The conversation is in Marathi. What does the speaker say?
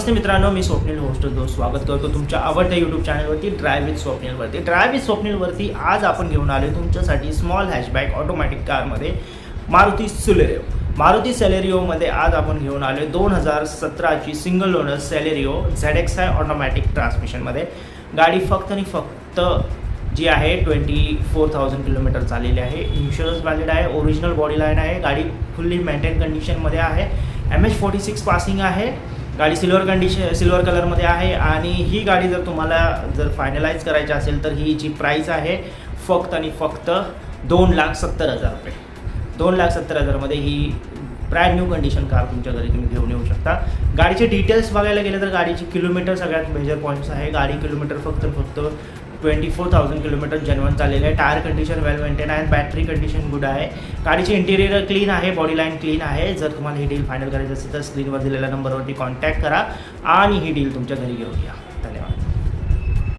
नमस्ते मित्रांनो, मी स्वप्नील होस्ट स्वागत करतो तुमच्या आवडत्या यूट्यूब चॅनलवरती ड्राइव्ह विथ स्वप्नीलवरती. ड्राइव्ह विथ स्वप्नीलवरती आज आपण घेऊन आलो तुमच्यासाठी स्मॉल हॅशबॅक ऑटोमॅटिक कारमध्ये मारुती सेलेरिओ. मारुती सेलेरिओमध्ये आज आपण घेऊन आलो 2017ची single owner Celerio ZXi automatic ट्रान्समिशनमध्ये. गाडी फक्त आणि फक्त जी आहे 24,000 किलोमीटर चाललेली आहे. इन्शुरन्स व्हॅलिड आहे, ओरिजिनल बॉडी लाईन आहे, गाडी फुल्ली मेंटेन कंडिशनमध्ये आहे. MH46 पासिंग आहे. गाडी सिल्वर कलरमध्ये आहे आणि ही गाडी जर तुम्हाला फायनलाइज करायची असेल तर ही जी प्राईस आहे फक्त आणि फक्त 2,70,000 रुपये. 2,70,000मध्ये ही ब्रँड न्यू कंडिशन कार तुमच्या घरी तुम्ही घेऊन येऊ शकता. गाडीचे डिटेल्स बघायला गेले तर गाडीची किलोमीटर सगळ्यात मेजर पॉईंट्स आहे. गाडी किलोमीटर फक्त 24,000 किलोमीटर जेन्युइन चाललेलं आहे. टायर कंडिशन वेल मेंटेन आहे, बॅटरी कंडिशन गुड आहे. गाडीची इंटिरियर क्लीन आहे, बॉडी लाईन क्लीन आहे. जर तुम्हाला ही डील फायनल करायची असेल तर स्क्रीनवर दिलेल्या नंबरवरती कॉन्टॅक्ट करा आणि ही डील तुमच्या घरी घेऊन या. धन्यवाद.